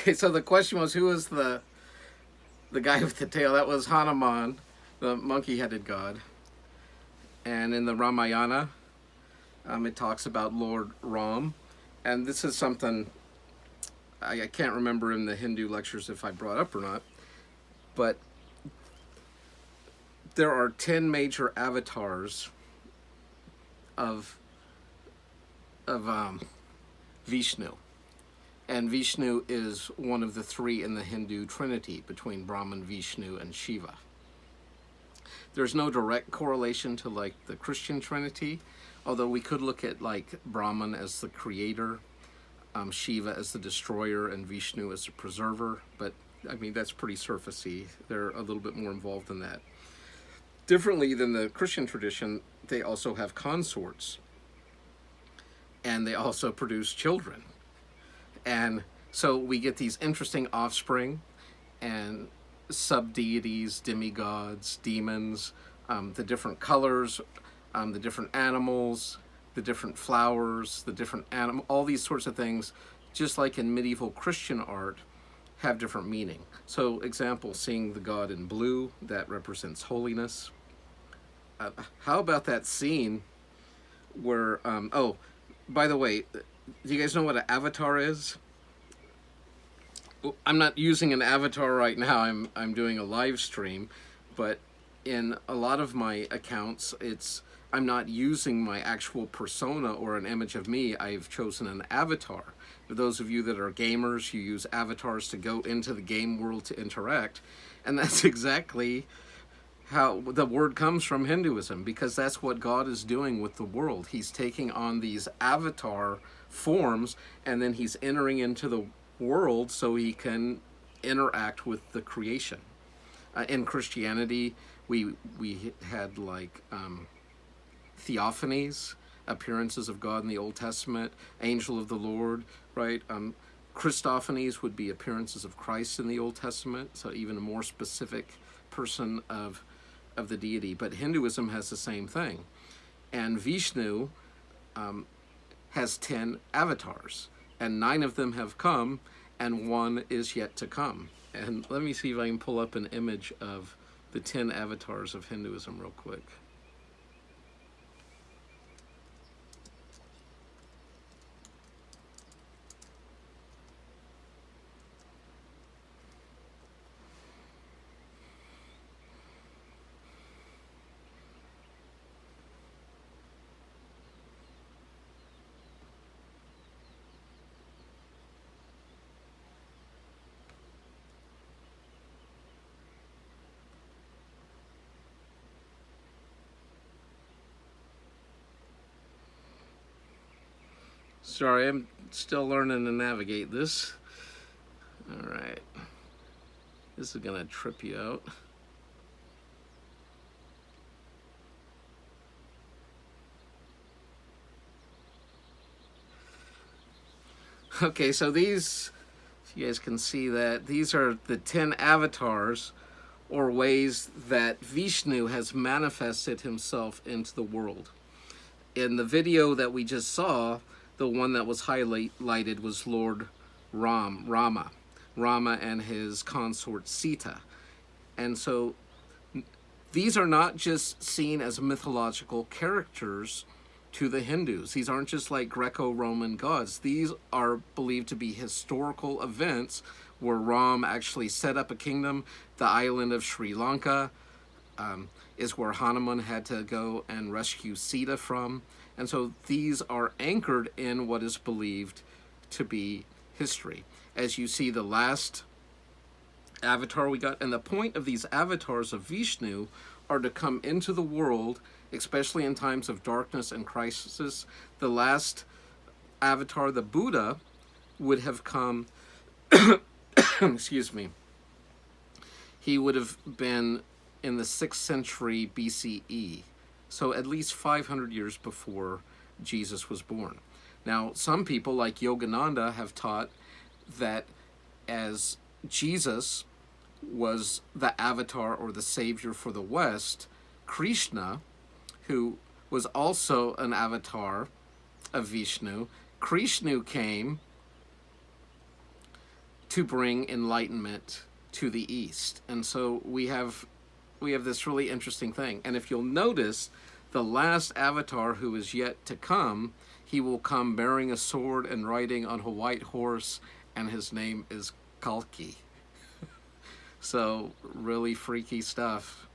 Okay, so the question was, who was the guy with the tail? That was Hanuman, the monkey-headed god. And in the Ramayana, it talks about Lord Ram. And this is something I can't remember in the Hindu lectures if I brought up or not, but there are 10 major avatars of of Vishnu. And Vishnu is one of the three in the Hindu trinity between Brahman, Vishnu, and Shiva. There's no direct correlation to like the Christian trinity, although we could look at like Brahman as the creator, Shiva as the destroyer, and Vishnu as the preserver. But I mean, that's pretty surfacey. They're a little bit more involved in that. Differently than the Christian tradition, they also have consorts, and they also produce children. And so we get these interesting offspring and sub-deities, demigods, demons, the different colors, the different animals, the different flowers, the different all these sorts of things, just like in medieval Christian art, have different meaning. So example, seeing the god in blue, that represents holiness. How about that scene where, oh, by the way, do you guys know what an avatar is? I'm not using an avatar right now. I'm doing a live stream, but in a lot of my accounts, I'm not using my actual persona or an image of me. I've chosen an avatar. For those of you that are gamers, you use avatars to go into the game world to interact, and that's exactly how the word comes from Hinduism, because that's what God is doing with the world. He's taking on these avatar forms, and then he's entering into the world so he can interact with the creation. In Christianity, we had like theophanies, appearances of God in the Old Testament, angel of the Lord, right? Christophanies would be appearances of Christ in the Old Testament, so even a more specific person of the deity. But Hinduism has the same thing. And Vishnu has 10 avatars, and 9 of them have come, and 1 is yet to come. And let me see if I can pull up an image of the 10 avatars of Hinduism real quick. Sorry, I'm still learning to navigate this. All right. This is going to trip you out. Okay, so these, if you guys can see that, these are the 10 avatars or ways that Vishnu has manifested himself into the world. In the video that we just saw, the one that was highlighted was Lord Rama and his consort Sita. And so these are not just seen as mythological characters to the Hindus. These aren't just like Greco-Roman gods. These are believed to be historical events where Ram actually set up a kingdom. The island of Sri Lanka is where Hanuman had to go and rescue Sita from. And so these are anchored in what is believed to be history. As you see, the last avatar we got, and the point of these avatars of Vishnu are to come into the world, especially in times of darkness and crisis. The last avatar, the Buddha, would have come, excuse me, he would have been in the 6th century BCE, so at least 500 years before Jesus was born. Now, some people, like Yogananda, have taught that as Jesus was the avatar or the savior for the West, Krishna, who was also an avatar of Vishnu, Krishna came to bring enlightenment to the East. And so we have this really interesting thing. And if you'll notice, the last avatar who is yet to come, he will come bearing a sword and riding on a white horse, and his name is Kalki. So really freaky stuff.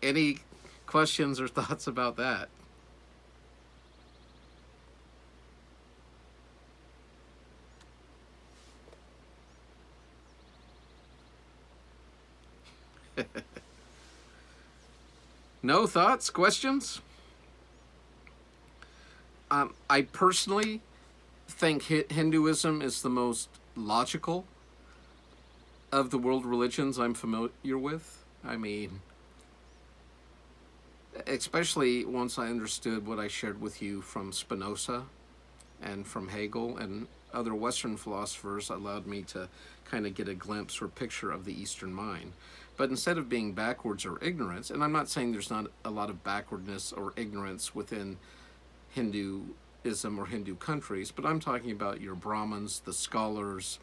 Any questions or thoughts about that? No thoughts, questions? I personally think Hinduism is the most logical of the world religions I'm familiar with. I mean, especially once I understood what I shared with you from Spinoza and from Hegel and other Western philosophers, allowed me to kind of get a glimpse or picture of the Eastern mind. But instead of being backwards or ignorance, and I'm not saying there's not a lot of backwardness or ignorance within Hinduism or Hindu countries, but I'm talking about your Brahmins, the scholars.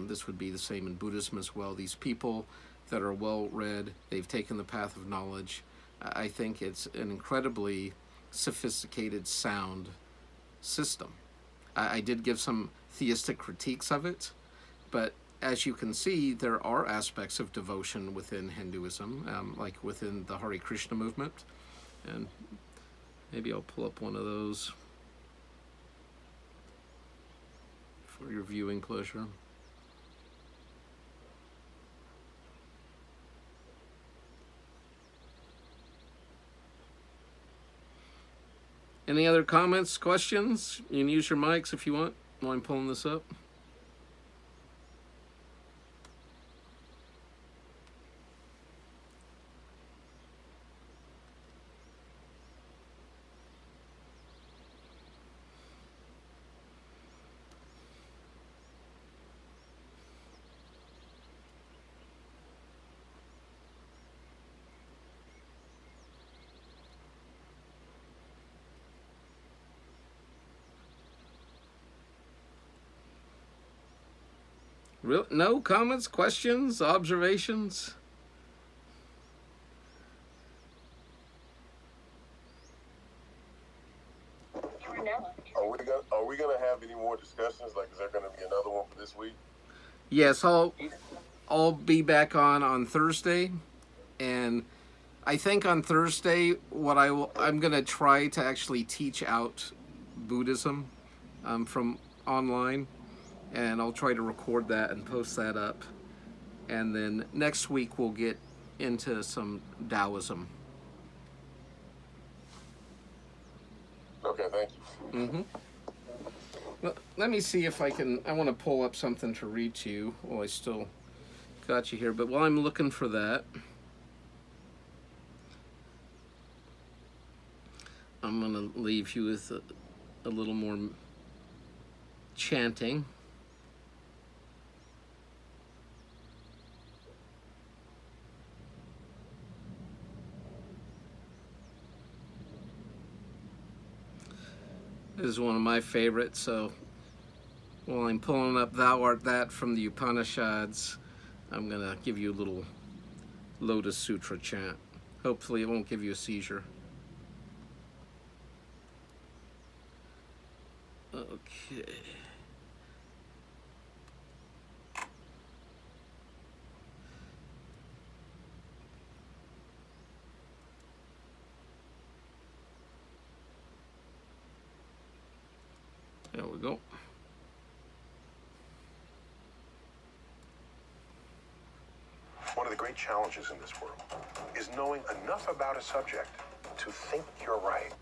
This would be the same in Buddhism as well. These people that are well read, they've taken the path of knowledge. I think it's an incredibly sophisticated, sound system. I did give some theistic critiques of it, but as you can see, there are aspects of devotion within Hinduism, like within the Hare Krishna movement. And maybe I'll pull up one of those for your viewing pleasure. Any other comments, questions? You can use your mics if you want while I'm pulling this up. No comments, questions, observations? Are we gonna have any more discussions? Like, is there gonna be another one for this week? Yes, I'll be back on Thursday, and I think on Thursday what I'm gonna try to actually teach out Buddhism from online. And I'll try to record that and post that up. And then next week we'll get into some Taoism. Okay, thank you. Mm-hmm. Well, let me see if I want to pull up something to read to you while I still got you here. But while I'm looking for that, I'm going to leave you with a little more chanting. This is one of my favorites, so while I'm pulling up Thou Art That from the Upanishads, I'm going to give you a little Lotus Sutra chant. Hopefully it won't give you a seizure. Okay. There we go. One of the great challenges in this world is knowing enough about a subject to think you're right.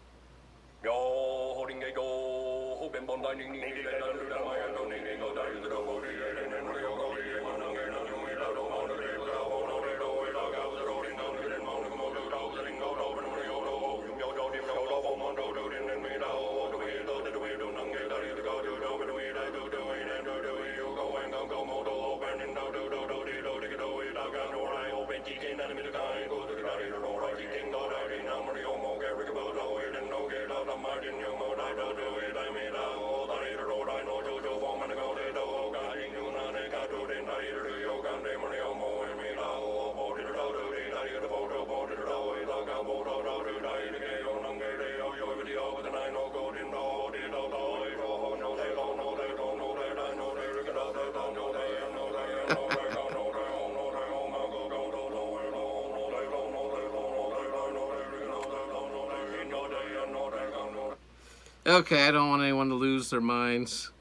Okay, I don't want anyone to lose their minds.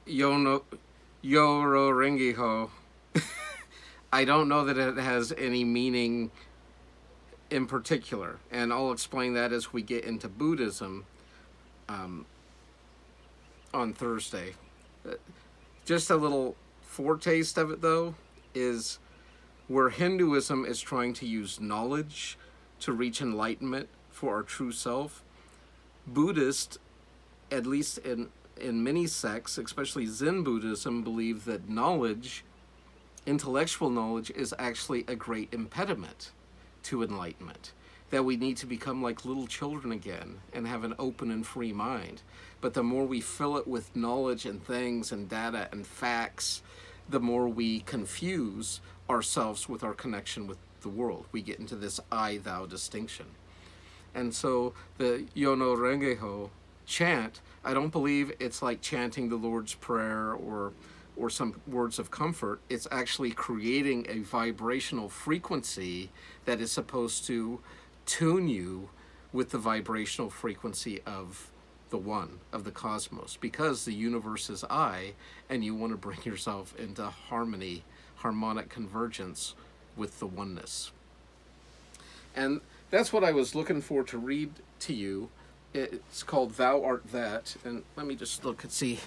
Yono, Yoro Rengiho. I don't know that it has any meaning in particular, and I'll explain that as we get into Buddhism on Thursday. Just a little foretaste of it, though, is where Hinduism is trying to use knowledge to reach enlightenment for our true self. Buddhists, at least in many sects, especially Zen Buddhism, believe that knowledge, intellectual knowledge, is actually a great impediment to enlightenment. That we need to become like little children again and have an open and free mind. But the more we fill it with knowledge and things and data and facts, the more we confuse ourselves with our connection with the world. We get into this I-thou distinction. And so the Yono Rengeho chant, I don't believe it's like chanting the Lord's Prayer or some words of comfort. It's actually creating a vibrational frequency that is supposed to tune you with the vibrational frequency of the one, of the cosmos, because the universe is I, and you want to bring yourself into harmony, harmonic convergence with the oneness. And that's what I was looking for to read to you. It's called Thou Art That, and let me just look and see